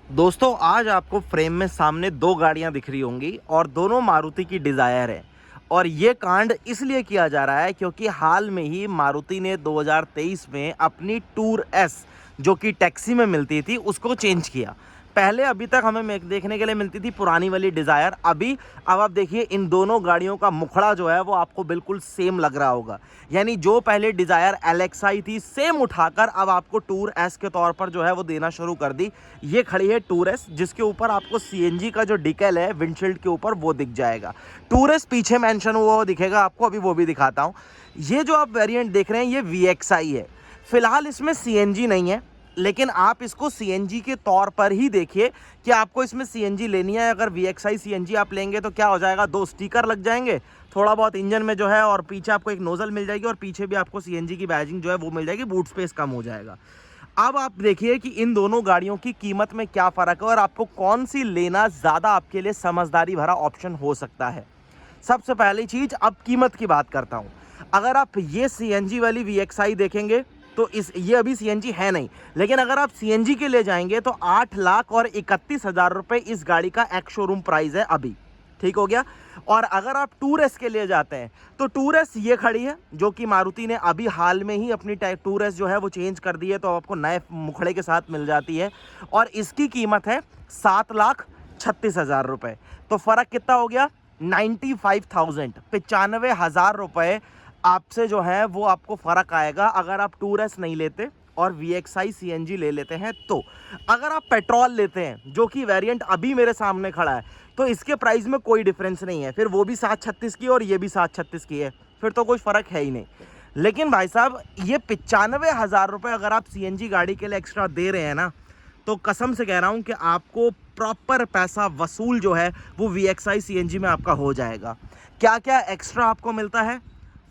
दोस्तों आज आपको फ्रेम में सामने दो गाड़ियां दिख रही होंगी और दोनों मारुति की डिज़ायर है। और ये कांड इसलिए किया जा रहा है क्योंकि हाल में ही मारुति ने 2023 में अपनी टूर एस जो कि टैक्सी में मिलती थी उसको चेंज किया। पहले अभी तक हमें देखने के लिए मिलती थी पुरानी वाली डिज़ायर। अब आप देखिए इन दोनों गाड़ियों का मुखड़ा जो है वो आपको बिल्कुल सेम लग रहा होगा। यानी जो पहले डिज़ायर एलेक्साई थी सेम उठाकर अब आपको टूर एस के तौर पर जो है वो देना शुरू कर दी। ये खड़ी है टूर एस जिसके ऊपर आपको सीएनजी का जो डिकल है विंडशील्ड के ऊपर वो दिख जाएगा। टूर एस पीछे मेंशन हुआ वो दिखेगा आपको, अभी वो भी दिखाता हूँ। ये जो आप वेरिएंट देख रहे हैं ये VXI है। फिलहाल इसमें सीएनजी नहीं है, लेकिन आप इसको सीएनजी के तौर पर ही देखिए कि आपको इसमें सीएनजी लेनी है। अगर VXI सीएनजी आप लेंगे तो क्या हो जाएगा, दो स्टिकर लग जाएंगे, थोड़ा बहुत इंजन में जो है, और पीछे आपको एक नोजल मिल जाएगी और पीछे भी आपको सीएनजी की बैजिंग जो है वो मिल जाएगी, बूट स्पेस कम हो जाएगा। अब आप देखिए कि इन दोनों गाड़ियों की कीमत में क्या फ़र्क है और आपको कौन सी लेना ज़्यादा आपके लिए समझदारी भरा ऑप्शन हो सकता है। सबसे पहली चीज़, अब कीमत की बात करता हूँ। अगर आप ये सीएनजी वाली VXI देखेंगे तो ये अभी सीएनजी है नहीं, लेकिन अगर आप सीएनजी के ले जाएंगे तो 8,31,000 रुपये इस गाड़ी का एक्स शोरूम प्राइस है अभी। ठीक हो गया। और अगर आप टूर एस के लिए जाते हैं तो टूर एस ये खड़ी है जो कि मारुति ने अभी हाल में ही अपनी टूर एस जो है वो चेंज कर दी है, तो आपको नए मुखड़े के साथ मिल जाती है और इसकी कीमत है 7,36,000 रुपये। तो फ़र्क कितना हो गया, 95,000 रुपये आपसे जो है वो आपको फ़र्क आएगा अगर आप टूर एस नहीं लेते और VXI सीएनजी ले लेते हैं। तो अगर आप पेट्रोल लेते हैं जो कि वेरिएंट अभी मेरे सामने खड़ा है तो इसके प्राइस में कोई डिफरेंस नहीं है, फिर वो भी 736 की और ये भी 736 की है, फिर तो कोई फ़र्क है ही नहीं। लेकिन भाई साहब ये 95,000 रुपये अगर आप सीएनजी गाड़ी के लिए एक्स्ट्रा दे रहे हैं ना, तो कसम से कह रहा हूँ कि आपको प्रॉपर पैसा वसूल जो है वो VXI सीएनजी में आपका हो जाएगा। क्या क्या एक्स्ट्रा आपको मिलता है,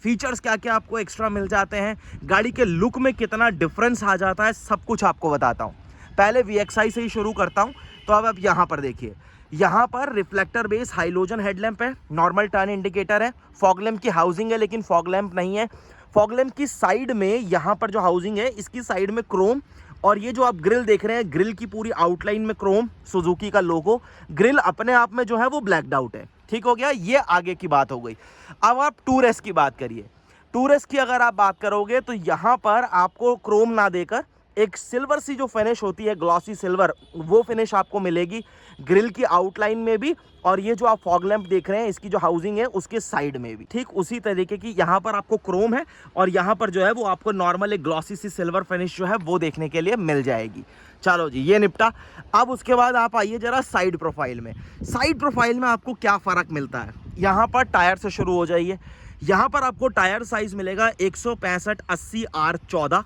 फीचर्स क्या क्या आपको एक्स्ट्रा मिल जाते हैं, गाड़ी के लुक में कितना डिफरेंस आ जाता है, सब कुछ आपको बताता हूँ। पहले VXI से ही शुरू करता हूँ। तो अब आप यहाँ पर देखिए, यहाँ पर रिफ्लेक्टर बेस हाइलोजन हेडलैम्प है, नॉर्मल टर्न इंडिकेटर है, फॉग लैम्प की हाउसिंग है लेकिन फॉग लैम्प नहीं है। फॉग लैम्प की साइड में यहाँ पर जो हाउसिंग है इसकी साइड में क्रोम, और ये जो आप ग्रिल देख रहे हैं ग्रिल की पूरी आउटलाइन में क्रोम, सुजुकी का लोगो। ग्रिल अपने आप में जो है वो ब्लैकड आउट है। ठीक हो गया, ये आगे की बात हो गई। अब आप टूर एस की बात करिए। टूर एस की अगर आप बात करोगे तो यहाँ पर आपको क्रोम ना देकर एक सिल्वर सी जो फिनिश होती है, ग्लॉसी सिल्वर, वो फिनिश आपको मिलेगी ग्रिल की आउटलाइन में भी, और ये जो आप फॉग लैंप देख रहे हैं इसकी जो हाउसिंग है उसके साइड में भी ठीक उसी तरीके की यहाँ पर आपको क्रोम है, और यहाँ पर जो है वो आपको नॉर्मल एक ग्लॉसी सी सिल्वर फिनिश जो है वो देखने के लिए मिल जाएगी। चलो जी, ये निपटा। अब उसके बाद आप आइए जरा साइड प्रोफाइल में। साइड प्रोफाइल में आपको क्या फ़र्क मिलता है, यहाँ पर टायर से शुरू हो जाइए। यहाँ पर आपको टायर साइज़ मिलेगा 165/80 R14,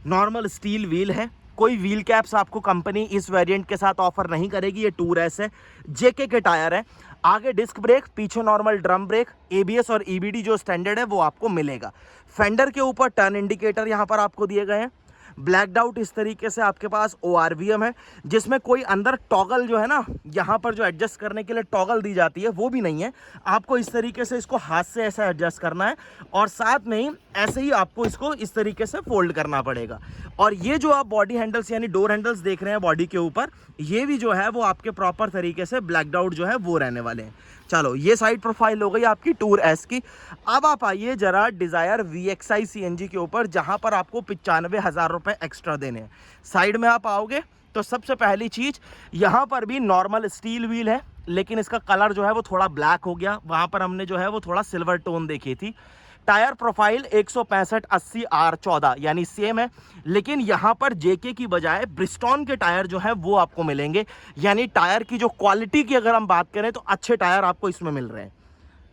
नॉर्मल स्टील व्हील है। कोई व्हील कैप्स आपको कंपनी इस वेरिएंट के साथ ऑफर नहीं करेगी, ये टूर एस है। जेके के टायर है। आगे डिस्क ब्रेक, पीछे नॉर्मल ड्रम ब्रेक, ABS और EBD जो स्टैंडर्ड है वो आपको मिलेगा। फेंडर के ऊपर टर्न इंडिकेटर यहाँ पर आपको दिए गए हैं। ब्लैकड आउट इस तरीके से आपके पास ORVM है, जिसमें कोई अंदर टॉगल जो है ना, यहाँ पर जो एडजस्ट करने के लिए टॉगल दी जाती है वो भी नहीं है। आपको इस तरीके से इसको हाथ से ऐसा एडजस्ट करना है, और साथ में ही ऐसे ही आपको इसको इस तरीके से फोल्ड करना पड़ेगा। और ये जो आप बॉडी हैंडल्स यानी डोर हैंडल्स देख रहे हैं बॉडी के ऊपर, ये भी जो है वो आपके प्रॉपर तरीके से ब्लैकड आउट जो है वो रहने वाले हैं। चलो, ये साइड प्रोफाइल हो गई आपकी टूर एस की। अब आप आइए जरा डिज़ायर VXI सीएनजी के ऊपर, जहां पर आपको 95,000 रुपये एक्स्ट्रा देने हैं। साइड में आप आओगे तो सबसे पहली चीज़, यहाँ पर भी नॉर्मल स्टील व्हील है, लेकिन इसका कलर जो है वो थोड़ा ब्लैक हो गया। वहाँ पर हमने जो है वो थोड़ा सिल्वर टोन देखी थी। टायर प्रोफाइल 165/80 R14 यानी सेम है, लेकिन यहाँ पर जेके की बजाय ब्रिस्टॉन के टायर जो है वो आपको मिलेंगे। यानी टायर की जो क्वालिटी की अगर हम बात करें तो अच्छे टायर आपको इसमें मिल रहे हैं।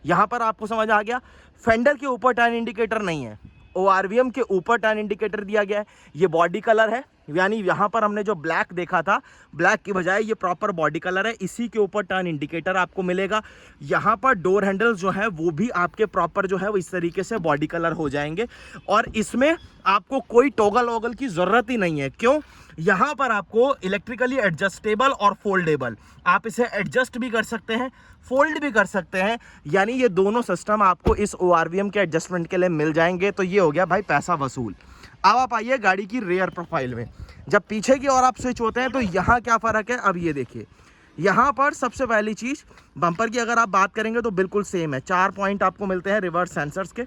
यहाँ पर आपको समझ आ गया। फेंडर के ऊपर टर्न इंडिकेटर नहीं है, ORVM के ऊपर टर्न इंडिकेटर दिया गया है। ये बॉडी कलर है, यानी यहाँ पर हमने जो ब्लैक देखा था, ब्लैक की बजाय ये प्रॉपर बॉडी कलर है, इसी के ऊपर टर्न इंडिकेटर आपको मिलेगा। यहाँ पर डोर हैंडल्स जो है वो भी आपके प्रॉपर जो है वो इस तरीके से बॉडी कलर हो जाएंगे, और इसमें आपको कोई टॉगल वॉगल की ज़रूरत ही नहीं है। क्यों? यहाँ पर आपको इलेक्ट्रिकली एडजस्टेबल और फोल्डेबल, आप इसे एडजस्ट भी कर सकते हैं, फोल्ड भी कर सकते हैं, यानी ये दोनों सिस्टम आपको इस ORVM के एडजस्टमेंट के लिए मिल जाएंगे। तो ये हो गया भाई पैसा वसूल। अब आप आइए गाड़ी की रेयर प्रोफाइल में। जब पीछे की ओर आप स्विच होते हैं तो यहाँ क्या फ़र्क है, अब ये देखिए। यहाँ पर सबसे पहली चीज़, बम्पर की अगर आप बात करेंगे तो बिल्कुल सेम है। 4 पॉइंट आपको मिलते हैं रिवर्स सेंसर्स के,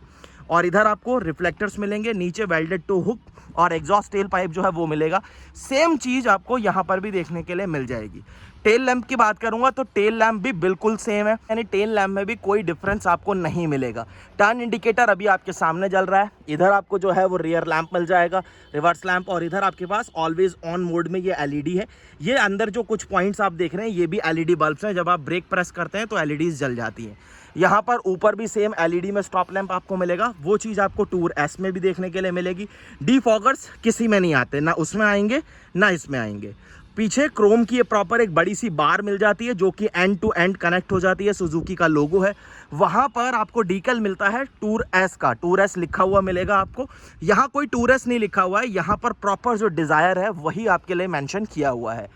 और इधर आपको रिफ्लेक्टर्स मिलेंगे, नीचे वेल्डेड टू हुक और एग्जॉस्ट टेल पाइप जो है वो मिलेगा। सेम चीज़ आपको यहाँ पर भी देखने के लिए मिल जाएगी। टेल लैंप की बात करूंगा तो टेल लैंप भी बिल्कुल सेम है, यानी टेल लैंप में भी कोई डिफरेंस आपको नहीं मिलेगा। टर्न इंडिकेटर अभी आपके सामने जल रहा है। इधर आपको जो है वो रियर लैंप मिल जाएगा, रिवर्स लैंप, और इधर आपके पास ऑलवेज ऑन मोड में ये एलईडी है। ये अंदर जो कुछ पॉइंट्स आप देख रहे हैं ये भी एलईडी बल्ब्स हैं, जब आप ब्रेक प्रेस करते हैं तो एलईडीज जल जाती हैं। यहाँ पर ऊपर भी सेम एलईडी में स्टॉप लैंप आपको मिलेगा, वो चीज़ आपको टूर एस में भी देखने के लिए मिलेगी। डीफॉगर्स किसी में नहीं आते, ना उसमें आएंगे ना इसमें आएंगे। पीछे क्रोम की ये प्रॉपर एक बड़ी सी बार मिल जाती है जो कि एंड टू एंड कनेक्ट हो जाती है, सुजुकी का लोगो है। वहाँ पर आपको डीकल मिलता है टूर एस का, टूर एस लिखा हुआ मिलेगा आपको। यहाँ कोई टूर एस नहीं लिखा हुआ है, यहाँ पर प्रॉपर जो डिज़ायर है वही आपके लिए मेंशन किया हुआ है।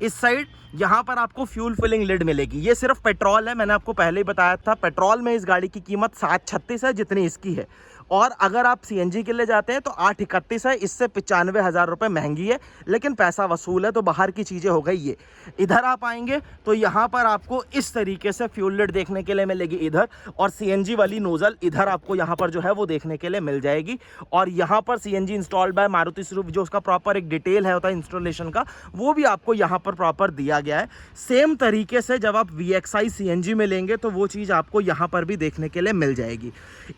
इस साइड यहाँ पर आपको फ्यूल फिलिंग लिड मिलेगी। ये सिर्फ पेट्रोल है, मैंने आपको पहले ही बताया था। पेट्रोल में इस गाड़ी की कीमत 736 है जितनी इसकी है, और अगर आप सीएनजी के लिए जाते हैं तो 831 है। इससे 95,000 रुपये महंगी है, लेकिन पैसा वसूल है, तो बाहर की चीज़ें हो गई ये। इधर आप आएंगे तो यहाँ पर आपको इस तरीके से फ्यूल लिड देखने के लिए मिलेगी इधर, और सीएनजी वाली नोजल इधर आपको यहाँ पर जो है वो देखने के लिए मिल जाएगी। और यहाँ पर CNG installed by Maruti Suzuki, जो उसका प्रॉपर एक डिटेल है होता है इंस्टॉलेशन का, वो भी आपको यहाँ पर प्रॉपर दिया गया है। सेम तरीके से जब आप VXI सीएनजी में लेंगे तो वो चीज़ आपको यहाँ पर भी देखने के लिए मिल जाएगी।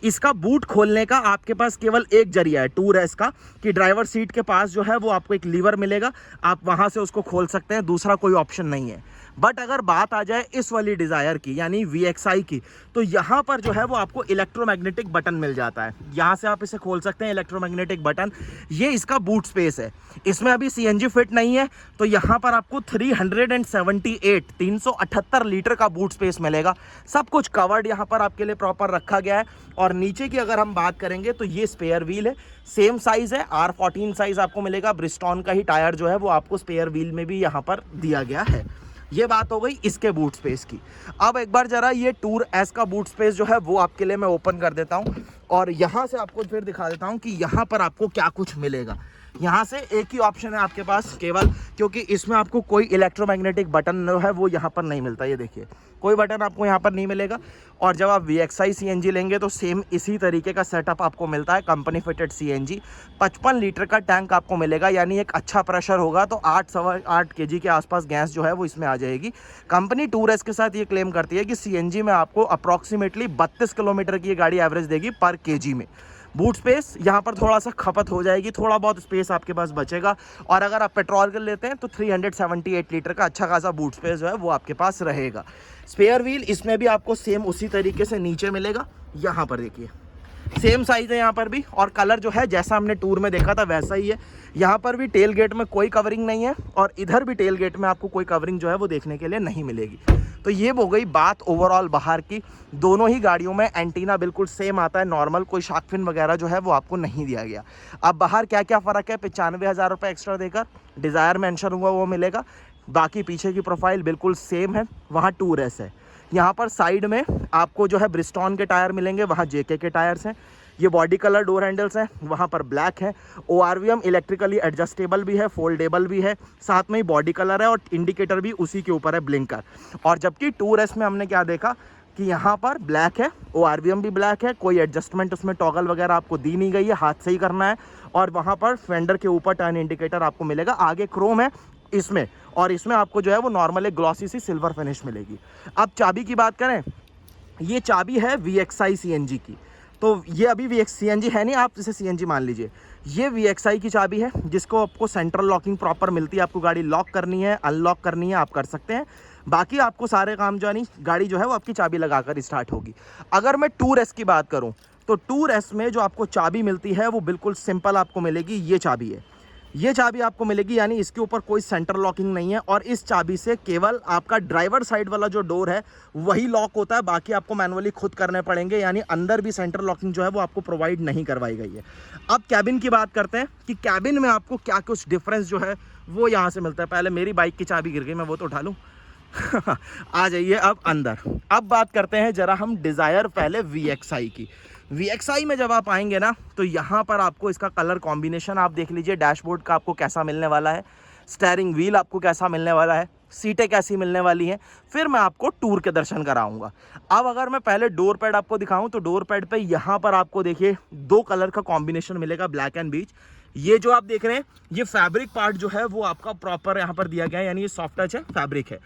इसका बूट खोलने का आपके पास केवल एक जरिया है टूर एस का, कि ड्राइवर सीट के पास जो है वो आपको एक लीवर मिलेगा, आप वहां से उसको खोल सकते हैं, दूसरा कोई ऑप्शन नहीं है। बट अगर बात आ जाए इस वाली डिज़ायर की यानी VXI की, तो यहाँ पर जो है वो आपको इलेक्ट्रोमैग्नेटिक बटन मिल जाता है। यहाँ से आप इसे खोल सकते हैं, इलेक्ट्रोमैग्नेटिक बटन। ये इसका बूट स्पेस है, इसमें अभी CNG फिट नहीं है, तो यहाँ पर आपको 378 लीटर का बूट स्पेस मिलेगा। सब कुछ कवर्ड यहाँ पर आपके लिए प्रॉपर रखा गया है। और नीचे की अगर हम बात करेंगे तो ये स्पेयर व्हील है, सेम साइज़ है, R14 साइज़ आपको मिलेगा। ब्रिस्टॉन का ही टायर जो है वो आपको स्पेयर व्हील में भी यहाँ पर दिया गया है। ये बात हो गई इसके बूट स्पेस की। अब एक बार जरा ये टूर एस का बूट स्पेस जो है वो आपके लिए मैं ओपन कर देता हूँ, और यहाँ से आपको फिर दिखा देता हूँ कि यहाँ पर आपको क्या कुछ मिलेगा। यहाँ से एक ही ऑप्शन है आपके पास केवल, क्योंकि इसमें आपको कोई इलेक्ट्रोमैग्नेटिक बटन जो है वो यहाँ पर नहीं मिलता। ये देखिए, कोई बटन आपको यहाँ पर नहीं मिलेगा। और जब आप VXI CNG लेंगे तो सेम इसी तरीके का सेटअप आपको मिलता है, कंपनी फिटेड CNG। 55 लीटर का टैंक आपको मिलेगा, यानी एक अच्छा प्रेशर होगा तो 8 kg के आसपास गैस जो है वो इसमें आ जाएगी। कंपनी टूर एस के साथ ये क्लेम करती है कि CNG में आपको अप्रॉक्सीमेटली 32 किलोमीटर की ये गाड़ी एवरेज देगी पर kg में। बूट स्पेस यहाँ पर थोड़ा सा खपत हो जाएगी, थोड़ा बहुत स्पेस आपके पास बचेगा। और अगर आप पेट्रोल कर लेते हैं तो 378 लीटर का अच्छा खासा बूट स्पेस जो है वो आपके पास रहेगा। स्पेयर व्हील इसमें भी आपको सेम उसी तरीके से नीचे मिलेगा। यहाँ पर देखिए सेम साइज़ है यहाँ पर भी, और कलर जो है जैसा हमने टूर में देखा था वैसा ही है। यहाँ पर भी टेल गेट में कोई कवरिंग नहीं है, और इधर भी टेल गेट में आपको कोई कवरिंग जो है वो देखने के लिए नहीं मिलेगी। तो ये हो गई बात ओवरऑल बाहर की। दोनों ही गाड़ियों में एंटीना बिल्कुल सेम आता है नॉर्मल, कोई शार्क फिन वगैरह जो है वो आपको नहीं दिया गया। अब बाहर क्या क्या फ़र्क है, 95,000 रुपये एक्स्ट्रा देकर डिज़ायर मेंशन हुआ वो मिलेगा। बाकी पीछे की प्रोफाइल बिल्कुल सेम है, वहाँ टूर एस है। यहाँ पर साइड में आपको जो है ब्रिस्टॉन के टायर मिलेंगे, वहाँ JK के टायर्स हैं। ये बॉडी कलर डोर हैंडल्स हैं, वहाँ पर ब्लैक है। ORVM इलेक्ट्रिकली एडजस्टेबल भी है, फोल्डेबल भी है, साथ में ही बॉडी कलर है, और इंडिकेटर भी उसी के ऊपर है, ब्लिंकर। और जबकि टूर एस में हमने क्या देखा कि यहाँ पर ब्लैक है, ORVM भी ब्लैक है, कोई एडजस्टमेंट उसमें टॉगल वगैरह आपको दी नहीं गई है, हाथ से ही करना है। और वहाँ पर फेंडर के ऊपर टर्न इंडिकेटर आपको मिलेगा, आगे क्रोम है इसमें, और इसमें आपको जो है वो नॉर्मल एक ग्लॉसी सी सिल्वर फिनिश मिलेगी। अब चाबी की बात करें, ये चाबी है VXI CNG की, तो ये अभी CNG है नहीं, आप इसे CNG मान लीजिए। ये VXI की चाबी है जिसको आपको सेंट्रल लॉकिंग प्रॉपर मिलती है। आपको गाड़ी लॉक करनी है, अनलॉक करनी है, आप कर सकते हैं। बाकी आपको सारे काम जो है नहीं, गाड़ी जो है वो आपकी चाबी लगाकर स्टार्ट होगी। अगर मैं टूर एस की बात करूँ तो टूर एस में जो आपको चाबी मिलती है वो बिल्कुल सिंपल आपको मिलेगी। ये चाबी है, ये चाबी आपको मिलेगी, यानी इसके ऊपर कोई सेंटर लॉकिंग नहीं है। और इस चाबी से केवल आपका ड्राइवर साइड वाला जो डोर है वही लॉक होता है, बाकी आपको मैनुअली खुद करने पड़ेंगे, यानी अंदर भी सेंटर लॉकिंग जो है वो आपको प्रोवाइड नहीं करवाई गई है। अब कैबिन की बात करते हैं कि कैबिन में आपको क्या कुछ डिफरेंस जो है वो यहाँ से मिलता है। पहले मेरी बाइक की चाबी गिर गई, मैं वो तो उठा लूँ। आ जाइए अब अंदर। अब बात करते हैं जरा हम डिज़ायर पहले VXI की। VXI में जब आप आएंगे ना तो यहाँ पर आपको इसका कलर कॉम्बिनेशन आप देख लीजिए, डैशबोर्ड का आपको कैसा मिलने वाला है, स्टीयरिंग व्हील आपको कैसा मिलने वाला है, सीटें कैसी मिलने वाली हैं, फिर मैं आपको टूर के दर्शन कराऊंगा। अब अगर मैं पहले डोर पैड आपको दिखाऊं तो डोर पैड पे यहाँ पर आपको देखिए 2 कलर का कॉम्बिनेशन मिलेगा, ब्लैक एंड बीच। ये जो आप देख रहे हैं ये फैब्रिक पार्ट जो है वो आपका प्रॉपर यहाँ पर दिया गया है, यानी ये सॉफ्ट टच है, फैब्रिक है।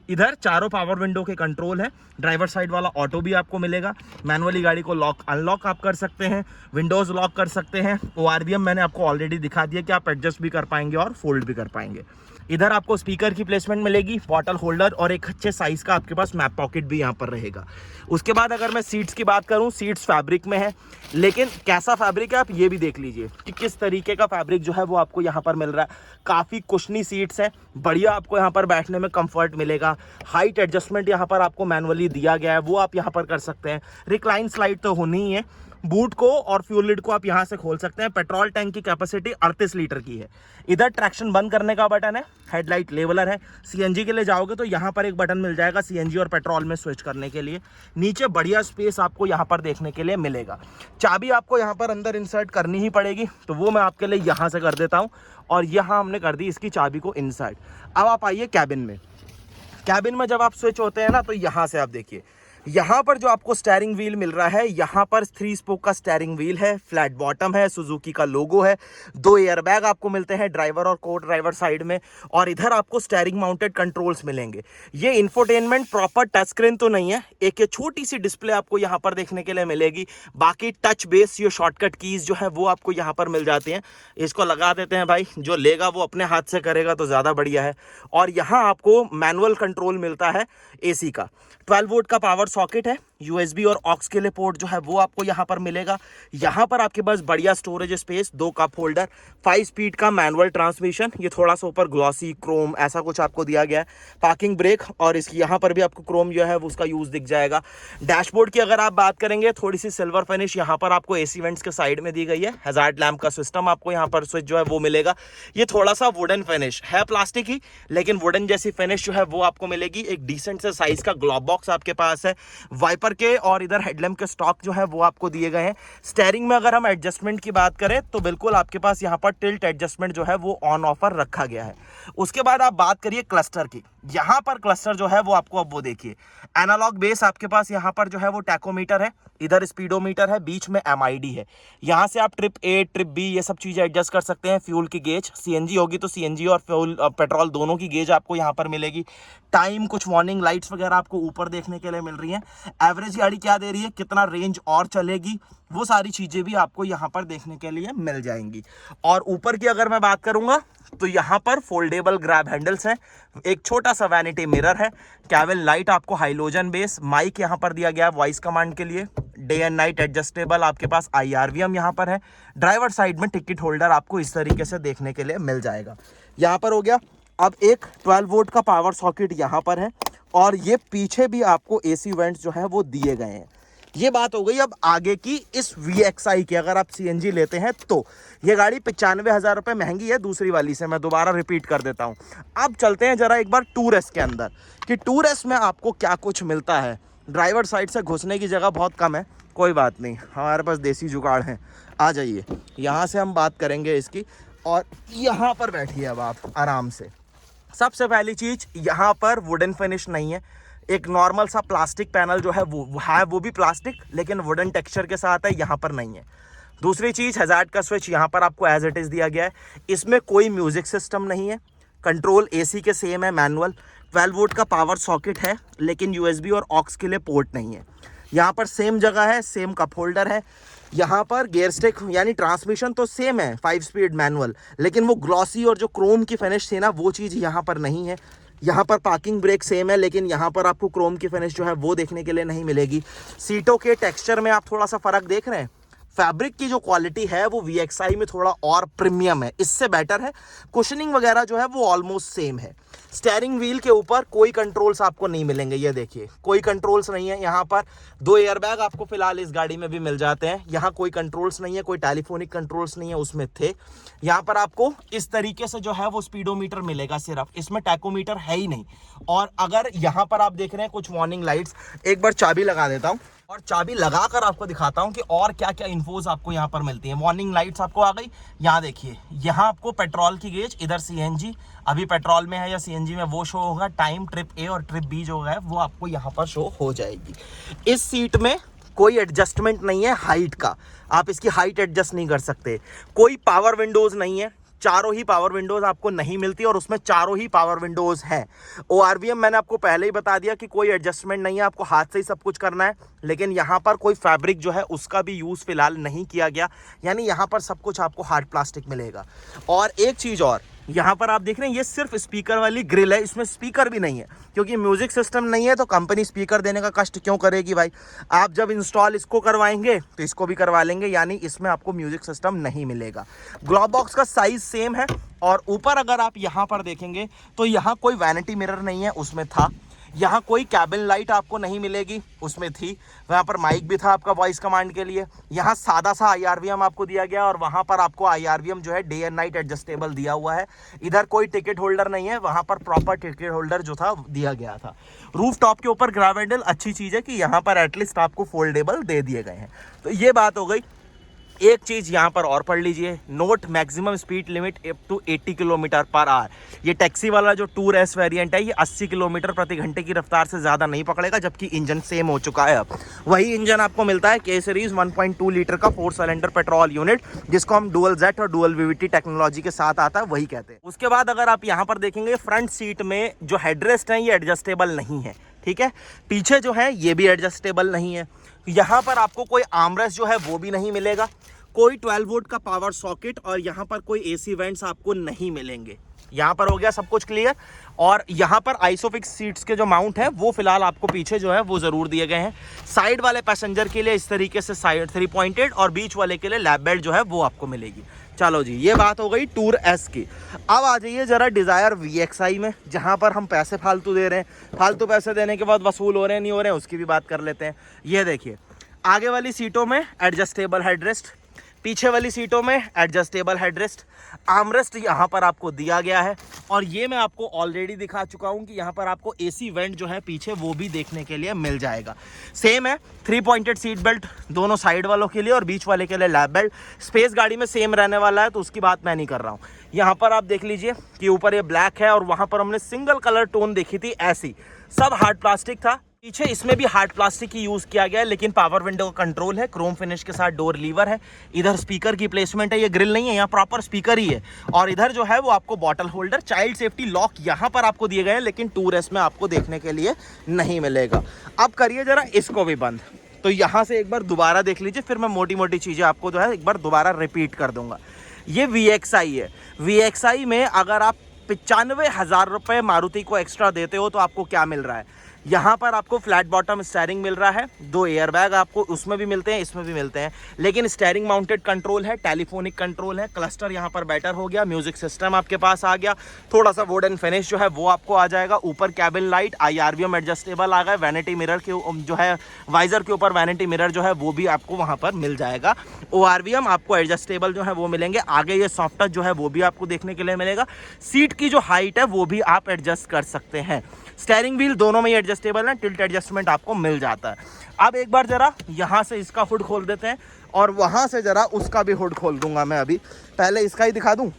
इधर चारों पावर विंडो के कंट्रोल है, ड्राइवर साइड वाला ऑटो भी आपको मिलेगा, मैनुअली गाड़ी को लॉक अनलॉक आप कर सकते हैं, विंडोज़ लॉक कर सकते हैं। ORVM मैंने आपको ऑलरेडी दिखा दिया कि आप एडजस्ट भी कर पाएंगे और फोल्ड भी कर पाएंगे। इधर आपको स्पीकर की प्लेसमेंट मिलेगी, बॉटल होल्डर और एक अच्छे साइज का आपके पास मैप पॉकेट भी यहाँ पर रहेगा। उसके बाद अगर मैं सीट्स की बात करूँ, सीट्स फैब्रिक में है, लेकिन कैसा फैब्रिक है आप ये भी देख लीजिए कि किस तरीके का फैब्रिक जो है वो आपको यहाँ पर मिल रहा है। काफ़ी कुशनी सीट्स है, बढ़िया आपको यहाँ पर बैठने में कंफर्ट मिलेगा। हाइट एडजस्टमेंट यहाँ पर आपको मैनुअली दिया गया है, वो आप यहाँ पर कर सकते हैं। रिक्लाइन स्लाइड तो होनी ही है। बूट को और फ्यूल लिड को आप यहां से खोल सकते हैं। पेट्रोल टैंक की कैपेसिटी 38 लीटर की है। इधर ट्रैक्शन बंद करने का बटन है, हेडलाइट लेवलर है। सीएनजी के लिए जाओगे तो यहां पर एक बटन मिल जाएगा सीएनजी और पेट्रोल में स्विच करने के लिए। नीचे बढ़िया स्पेस आपको यहां पर देखने के लिए मिलेगा। चाबी आपको यहां पर अंदर इंसर्ट करनी ही पड़ेगी, तो वो मैं आपके लिए यहां से कर देता हूं। और यहां हमने कर दी इसकी चाबी को इंसर्ट। अब आप आइए कैबिन में। कैबिन में जब आप स्विच होते हैं ना तो यहां से आप देखिए, यहाँ पर जो आपको स्टीयरिंग व्हील मिल रहा है, यहाँ पर 3 स्पोक का स्टीयरिंग व्हील है, फ्लैट बॉटम है, सुजुकी का लोगो है, 2 एयरबैग आपको मिलते हैं ड्राइवर और को ड्राइवर साइड में। और इधर आपको स्टीयरिंग माउंटेड कंट्रोल्स मिलेंगे। ये इंफोटेनमेंट प्रॉपर टच स्क्रीन तो नहीं है, एक ये छोटी सी डिस्प्ले आपको यहाँ पर देखने के लिए मिलेगी। बाकी टच बेस ये शॉर्टकट कीज जो है वो आपको यहाँ पर मिल जाती हैं। इसको लगा देते हैं भाई, जो लेगा वो अपने हाथ से करेगा तो ज़्यादा बढ़िया है। और यहाँ आपको मैनुअल कंट्रोल मिलता है AC का। 12 वोल्ट का पावर सॉकेट है, USB और ऑक्स के लिए पोर्ट जो है वो आपको यहाँ पर मिलेगा। यहाँ पर आपके पास बढ़िया storage space, 2 cup holder, 5 speed का मैनुअल ट्रांसमिशन, ये थोड़ा सा ऊपर ग्लॉसी क्रोम ऐसा कुछ आपको दिया गया है। पार्किंग ब्रेक और इसकी यहाँ पर भी आपको क्रोम जो है वो उसका यूज़ दिख जाएगा। डैशबोर्ड की अगर आप बात करेंगे, थोड़ी सी सिल्वर फिनिश यहाँ पर आपको AC वेंट्स के साइड में दी गई है। हैजार्ड लैम्प का सिस्टम आपको यहाँ पर स्विच जो है वो मिलेगा। ये थोड़ा सा वुडन फिनिश है, प्लास्टिक ही लेकिन वुडन जैसी फिनिश जो है वो आपको मिलेगी। एक डिसेंट से साइज का ग्लोब बॉक्स आपके पास है। वाइपर के और इधर हेडलैम्प के स्टॉक जो है वो आपको दिए गए हैं। स्टीयरिंग में अगर हम एडजस्टमेंट की बात करें तो बिल्कुल आपके पास यहाँ पर टिल्ट एडजस्टमेंट जो है वो ऑन ऑफर रखा गया है। उसके बाद आप बात करिए क्लस्टर की। यहाँ पर क्लस्टर जो है वो आपको अब वो देखिए, एनालॉग बेस आपके पास यहाँ पर जो है वो टैकोमीटर है, इधर स्पीडोमीटर है, बीच में MID है। यहाँ से आप ट्रिप A ट्रिप B ये सब चीज़ें एडजस्ट कर सकते हैं। फ्यूल की गेज, CNG होगी तो CNG और फ्यूल पेट्रोल दोनों की गेज आपको यहाँ पर मिलेगी। टाइम, कुछ वार्निंग लाइट्स वगैरह आपको ऊपर देखने के लिए मिल रही हैं। एवरेज गाड़ी क्या दे रही है, कितना रेंज और चलेगी, वो सारी चीज़ें भी आपको यहाँ पर देखने के लिए मिल जाएंगी। और ऊपर की अगर मैं बात करूँगा तो यहाँ पर फोल्डेबल ग्रैब हैंडल्स हैं, एक छोटा सा वैनिटी मिरर है, कैबिन लाइट आपको हाइलोजन बेस, माइक यहाँ पर दिया गया है वॉइस कमांड के लिए, डे एंड नाइट एडजस्टेबल आपके पास IRVM यहाँ पर है। ड्राइवर साइड में टिकट होल्डर आपको इस तरीके से देखने के लिए मिल जाएगा। यहाँ पर हो गया। अब एक 12 वोल्ट का पावर सॉकेट यहाँ पर है और ये पीछे भी आपको AC वेंट्स जो है वो दिए गए हैं। ये बात हो गई अब आगे की इस VXI की। अगर आप CNG लेते हैं तो ये गाड़ी 95,000 रुपये महंगी है दूसरी वाली से, मैं दोबारा रिपीट कर देता हूँ। अब चलते हैं जरा एक बार टूर एस के अंदर कि टूर एस में आपको क्या कुछ मिलता है। ड्राइवर साइड से घुसने की जगह बहुत कम है, कोई बात नहीं, हमारे पास देसी जुगाड़ हैं। आ जाइए, यहाँ से हम बात करेंगे इसकी और यहाँ पर बैठिए अब आप आराम से। सबसे पहली चीज़, यहाँ पर वुडन फिनिश नहीं है, एक नॉर्मल सा प्लास्टिक पैनल जो है वो भी प्लास्टिक लेकिन वुडन टेक्सचर के साथ है, यहाँ पर नहीं है। दूसरी चीज़, हैजार्ड का स्विच यहाँ पर आपको एज इट इज़ दिया गया है, इसमें कोई म्यूज़िक सिस्टम नहीं है। कंट्रोल AC के सेम है, मैनुअल। 12 वोल्ट का पावर सॉकेट है लेकिन USB और ऑक्स के लिए पोर्ट नहीं है। यहाँ पर सेम जगह है, सेम कप होल्डर है। यहाँ पर गियर स्टिक यानी ट्रांसमिशन तो सेम है, 5 स्पीड मैनुअल, लेकिन वो ग्लॉसी और जो क्रोम की फिनिश थी ना वो चीज़ यहाँ पर नहीं है। यहाँ पर पार्किंग ब्रेक सेम है लेकिन यहाँ पर आपको क्रोम की फिनिश जो है वो देखने के लिए नहीं मिलेगी। सीटों के टेक्सचर में आप थोड़ा सा फ़र्क देख रहे हैं। फैब्रिक की जो क्वालिटी है वो VXI में थोड़ा और प्रीमियम है, इससे बेटर है। कुशनिंग वगैरह जो है वो ऑलमोस्ट सेम है। स्टीयरिंग व्हील के ऊपर कोई कंट्रोल्स आपको नहीं मिलेंगे, ये देखिए कोई कंट्रोल्स नहीं है। यहाँ पर 2 एयरबैग आपको फिलहाल इस गाड़ी में भी मिल जाते हैं। यहाँ कोई कंट्रोल्स नहीं है, कोई टेलीफोनिक कंट्रोल्स नहीं है, उसमें थे। यहाँ पर आपको इस तरीके से जो है वो स्पीडोमीटर मिलेगा सिर्फ, इसमें टैकोमीटर है ही नहीं। और अगर यहाँ पर आप देख रहे हैं कुछ वार्निंग लाइट्स, एक बार चाबी लगा देता हूँ और चाबी लगाकर आपको दिखाता हूं कि और क्या क्या इन्फोज आपको यहाँ पर मिलती हैं। वार्निंग लाइट्स आपको आ गई। यहाँ देखिए, यहाँ आपको पेट्रोल की गेज, इधर सीएनजी, अभी पेट्रोल में है या सीएनजी में वो शो होगा। टाइम, ट्रिप ए और ट्रिप बी जो है वो आपको यहाँ पर शो हो जाएगी। इस सीट में कोई एडजस्टमेंट नहीं है हाइट का, आप इसकी हाइट एडजस्ट नहीं कर सकते। कोई पावर विंडोज नहीं है, चारों ही पावर विंडोज आपको नहीं मिलती और उसमें चारों ही पावर विंडोज हैं। ORVM मैंने आपको पहले ही बता दिया कि कोई एडजस्टमेंट नहीं है, आपको हाथ से ही सब कुछ करना है। लेकिन यहाँ पर कोई फैब्रिक जो है उसका भी यूज़ फिलहाल नहीं किया गया, यानी यहाँ पर सब कुछ आपको हार्ड प्लास्टिक मिलेगा। और एक चीज़ और, यहाँ पर आप देख रहे हैं ये सिर्फ स्पीकर वाली ग्रिल है, इसमें स्पीकर भी नहीं है, क्योंकि म्यूजिक सिस्टम नहीं है तो कंपनी स्पीकर देने का कष्ट क्यों करेगी भाई। आप जब इंस्टॉल इसको करवाएंगे तो इसको भी करवा लेंगे, यानी इसमें आपको म्यूजिक सिस्टम नहीं मिलेगा। ग्लोव बॉक्स का साइज सेम है। और ऊपर अगर आप यहाँ पर देखेंगे तो यहाँ कोई वैनिटी मिरर नहीं है, उसमें था। यहाँ कोई कैबिन लाइट आपको नहीं मिलेगी, उसमें थी। वहाँ पर माइक भी था आपका वॉइस कमांड के लिए। यहाँ सादा सा IRVM आपको दिया गया और वहाँ पर आपको IRVM जो है डे एंड नाइट एडजस्टेबल दिया हुआ है। इधर कोई टिकट होल्डर नहीं है, वहाँ पर प्रॉपर टिकट होल्डर जो था दिया गया था। रूफ टॉप के ऊपर ग्रैब हैंडल, अच्छी चीज़ है कि यहाँ पर एटलीस्ट आपको फोल्डेबल दे दिए गए हैं। तो ये बात हो गई। एक चीज़ यहाँ पर और पढ़ लीजिए, note maximum speed limit up to 80 kilometre per hour. ये टैक्सी वाला जो टूर एस वेरिएंट है ये 80 किलोमीटर प्रति घंटे की रफ्तार से ज़्यादा नहीं पकड़ेगा, जबकि इंजन सेम हो चुका है। अब वही इंजन आपको मिलता है के सीरीज 1.2 लीटर का 4 सिलेंडर पेट्रोल यूनिट, जिसको हम डुअल जेट और डुअल VVT टेक्नोलॉजी के साथ आता है, वही कहते हैं। उसके बाद अगर आप यहाँ पर देखेंगे, फ्रंट सीट में जो हेडरेस्ट है ये एडजस्टेबल नहीं है, ठीक है। पीछे जो है ये भी एडजस्टेबल नहीं है। यहाँ पर आपको कोई आर्मरेस्ट जो है वो भी नहीं मिलेगा। कोई 12 वोल्ट का पावर सॉकेट और यहाँ पर कोई AC वेंट्स आपको नहीं मिलेंगे। यहाँ पर हो गया सब कुछ क्लियर। और यहाँ पर आइसोफिक्स सीट्स के जो माउंट है वो फिलहाल आपको पीछे जो है वो ज़रूर दिए गए हैं। साइड वाले पैसेंजर के लिए इस तरीके से साइड 3 पॉइंटेड और बीच वाले के लिए लैप बेल्ट जो है वो आपको मिलेगी। चलो जी, ये बात हो गई टूर एस की। अब आ जाइए ज़रा डिज़ायर VXI में, जहाँ पर हम पैसे फालतू दे रहे हैं। फालतू पैसे देने के बाद वसूल हो रहे हैं नहीं हो रहे हैं उसकी भी बात कर लेते हैं। ये देखिए, आगे वाली सीटों में एडजस्टेबल हेडरेस्ट, पीछे वाली सीटों में एडजस्टेबल हेडरेस्ट, आर्मरेस्ट यहाँ पर आपको दिया गया है। और ये मैं आपको ऑलरेडी दिखा चुका हूँ कि यहाँ पर आपको AC वेंट जो है पीछे वो भी देखने के लिए मिल जाएगा। सेम है, 3 पॉइंटेड सीट बेल्ट दोनों साइड वालों के लिए और बीच वाले के लिए लैप बेल्ट। स्पेस गाड़ी में सेम रहने वाला है तो उसकी बात मैं नहीं कर रहा हूँ। यहाँ पर आप देख लीजिए कि ऊपर ये ब्लैक है और वहाँ पर हमने सिंगल कलर टोन देखी थी, ऐसी सब हार्ड प्लास्टिक था। पीछे इसमें भी हार्ड प्लास्टिक ही यूज किया गया है, लेकिन पावर विंडो का कंट्रोल है, क्रोम फिनिश के साथ डोर लीवर है। इधर स्पीकर की प्लेसमेंट है, ये ग्रिल नहीं है, यहाँ प्रॉपर स्पीकर ही है। और इधर जो है वो आपको bottle holder, child safety lock यहाँ पर आपको दिए गए हैं, लेकिन टूर एस में आपको देखने के लिए नहीं मिलेगा। अब करिए जरा इसको भी बंद, तो यहाँ से एक बार दोबारा देख लीजिए, फिर मैं मोटी मोटी चीज़ें आपको जो है एक बार दोबारा रिपीट कर दूंगा। ये VXI है। VXI में अगर आप 95,000 रुपये मारुति को एक्स्ट्रा देते हो तो आपको क्या मिल रहा है। यहाँ पर आपको फ्लैट बॉटम स्टीयरिंग मिल रहा है, 2 एयर बैग आपको उसमें भी मिलते हैं, इसमें भी मिलते हैं, लेकिन स्टीयरिंग माउंटेड कंट्रोल है, टेलीफोनिक कंट्रोल है, क्लस्टर यहाँ पर बेटर हो गया, म्यूजिक सिस्टम आपके पास आ गया, थोड़ा सा वुडन फिनिश जो है वो आपको आ जाएगा। ऊपर कैबिन लाइट, IRVM एडजस्टेबल आ गए, वैनिटी मिरर के जो है वाइजर के ऊपर वैनिटी मिरर जो है वो भी आपको वहाँ पर मिल जाएगा। ORVM आपको एडजस्टेबल जो है वो मिलेंगे। आगे ये सॉफ्ट टच जो है वो भी आपको देखने के लिए मिलेगा। सीट की जो हाइट है वो भी आप एडजस्ट कर सकते हैं। स्टीयरिंग व्हील दोनों में ही एडजस्टेबल है, टिल्ट एडजस्टमेंट आपको मिल जाता है। अब एक बार जरा यहाँ से इसका हुड खोल देते हैं और वहाँ से जरा उसका भी हुड खोल दूंगा मैं। अभी पहले इसका ही दिखा दूँ,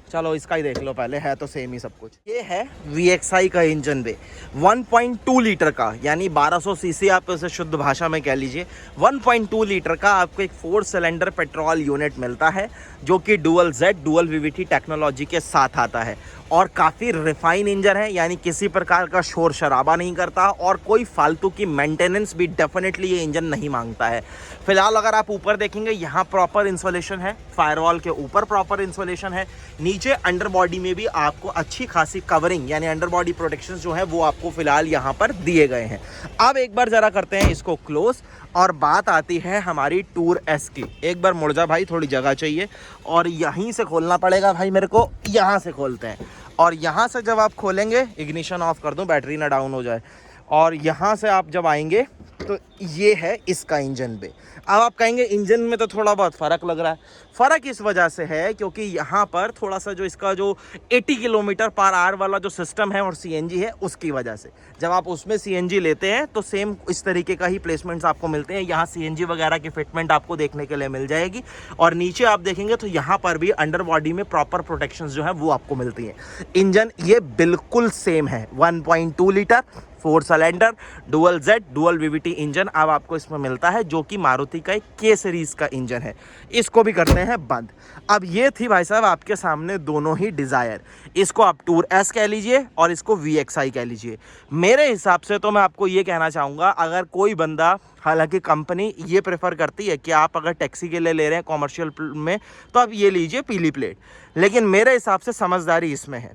चलो इसका ही देख लो पहले, है तो सेम ही सब कुछ। ये है VXI का इंजन बे, 1.2 लीटर का, यानी 1200 सीसी आप इसे शुद्ध भाषा में कह लीजिए। 1.2 लीटर का आपको एक 4 सिलेंडर पेट्रोल यूनिट मिलता है, जो कि dual jet dual VVT technology के साथ आता है और काफ़ी रिफाइन इंजन है, यानी किसी प्रकार का शोर शराबा नहीं करता और कोई फालतू की मेंटेनेंस भी डेफिनेटली ये इंजन नहीं मांगता है। फिलहाल अगर आप ऊपर देखेंगे यहाँ प्रॉपर इंसुलेशन है, फायरवॉल के ऊपर प्रॉपर इंसुलेशन है, नीचे अंडर बॉडी में भी आपको अच्छी खासी कवरिंग यानी अंडर बॉडी प्रोटेक्शन जो है वो आपको फिलहाल यहाँ पर दिए गए हैं। अब एक बार जरा करते हैं इसको क्लोज और बात आती है हमारी टूर एस की। एक बार मुड़ जा भाई, थोड़ी जगह चाहिए और यहीं से खोलना पड़ेगा भाई मेरे को, यहाँ से खोलते हैं। और यहाँ से जब आप खोलेंगे, इग्निशन ऑफ कर दूं बैटरी ना डाउन हो जाए, और यहाँ से आप जब आएंगे तो ये है इसका इंजन बे। अब आप कहेंगे इंजन में तो थोड़ा बहुत फ़र्क लग रहा है। फ़र्क इस वजह से है क्योंकि यहाँ पर थोड़ा सा जो इसका जो 80 किलोमीटर पर आवर वाला जो सिस्टम है और सीएनजी है उसकी वजह से, जब आप उसमें सीएनजी लेते हैं तो सेम इस तरीके का ही प्लेसमेंट्स आपको मिलते हैं। यहाँ सीएनजी वगैरह की फिटमेंट आपको देखने के लिए मिल जाएगी और नीचे आप देखेंगे तो यहाँ पर भी अंडर बॉडी में प्रॉपर प्रोटेक्शंस जो है वो आपको मिलती हैं। इंजन ये बिल्कुल सेम है, 1.2 litre 4 cylinder dual Z dual VVT engine अब आपको इसमें मिलता है, जो कि मारुति का एक के सीरीज का इंजन है। इसको भी करते हैं बंद। अब ये थी भाई साहब आपके सामने दोनों ही डिज़ायर, इसको आप टूर एस कह लीजिए और इसको VXI कह लीजिए। मेरे हिसाब से तो मैं आपको ये कहना चाहूँगा, अगर कोई बंदा, हालांकि कंपनी ये प्रेफर करती है कि आप अगर टैक्सी के लिए ले रहे हैं कॉमर्शियल में तो आप ये लीजिए पीली प्लेट, लेकिन मेरे हिसाब से समझदारी इसमें है।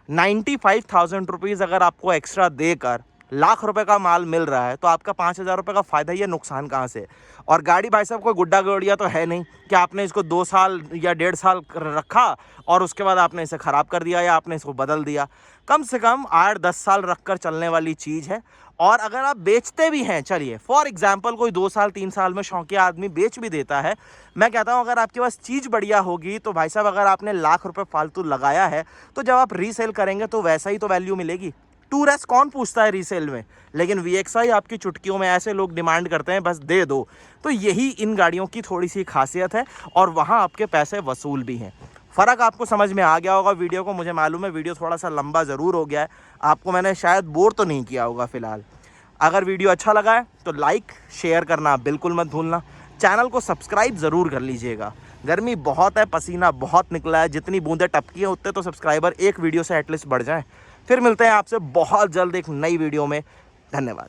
95,000 रुपीज़ अगर आपको एक्स्ट्रा देकर लाख रुपए का माल मिल रहा है तो आपका 5,000 रुपये का फ़ायदा या नुकसान कहाँ से? और गाड़ी भाई साहब कोई गुड्डा गुड़िया तो है नहीं कि आपने इसको 2 साल या 1.5 साल रखा और उसके बाद आपने इसे ख़राब कर दिया या आपने इसको बदल दिया। कम से कम 8-10 साल रख कर चलने वाली चीज़ है। और अगर आप बेचते भी हैं, चलिए फॉर एग्जांपल कोई 2 साल 3 साल में शौकिया आदमी बेच भी देता है, मैं कहता हूं अगर आपके पास चीज़ बढ़िया होगी तो भाई साहब अगर आपने लाख रुपए फालतू लगाया है तो जब आप रीसेल करेंगे तो वैसा ही तो वैल्यू मिलेगी। टूर एस कौन पूछता है रीसेल में, लेकिन VXI आपकी चुटकियों में ऐसे लोग डिमांड करते हैं बस दे दो। तो यही इन गाड़ियों की थोड़ी सी खासियत है और वहाँ आपके पैसे वसूल भी हैं। फ़र्क आपको समझ में आ गया होगा वीडियो को, मुझे मालूम है वीडियो थोड़ा सा लंबा ज़रूर हो गया है, आपको मैंने शायद बोर तो नहीं किया होगा फ़िलहाल। अगर वीडियो अच्छा लगा है तो लाइक शेयर करना बिल्कुल मत भूलना, चैनल को सब्सक्राइब ज़रूर कर लीजिएगा। गर्मी बहुत है, पसीना बहुत निकला है, जितनी बूंदें टपकी हैं उतने तो सब्सक्राइबर एक वीडियो से एटलीस्ट बढ़ जाएं। फिर मिलते हैं आपसे बहुत जल्द एक नई वीडियो में। धन्यवाद।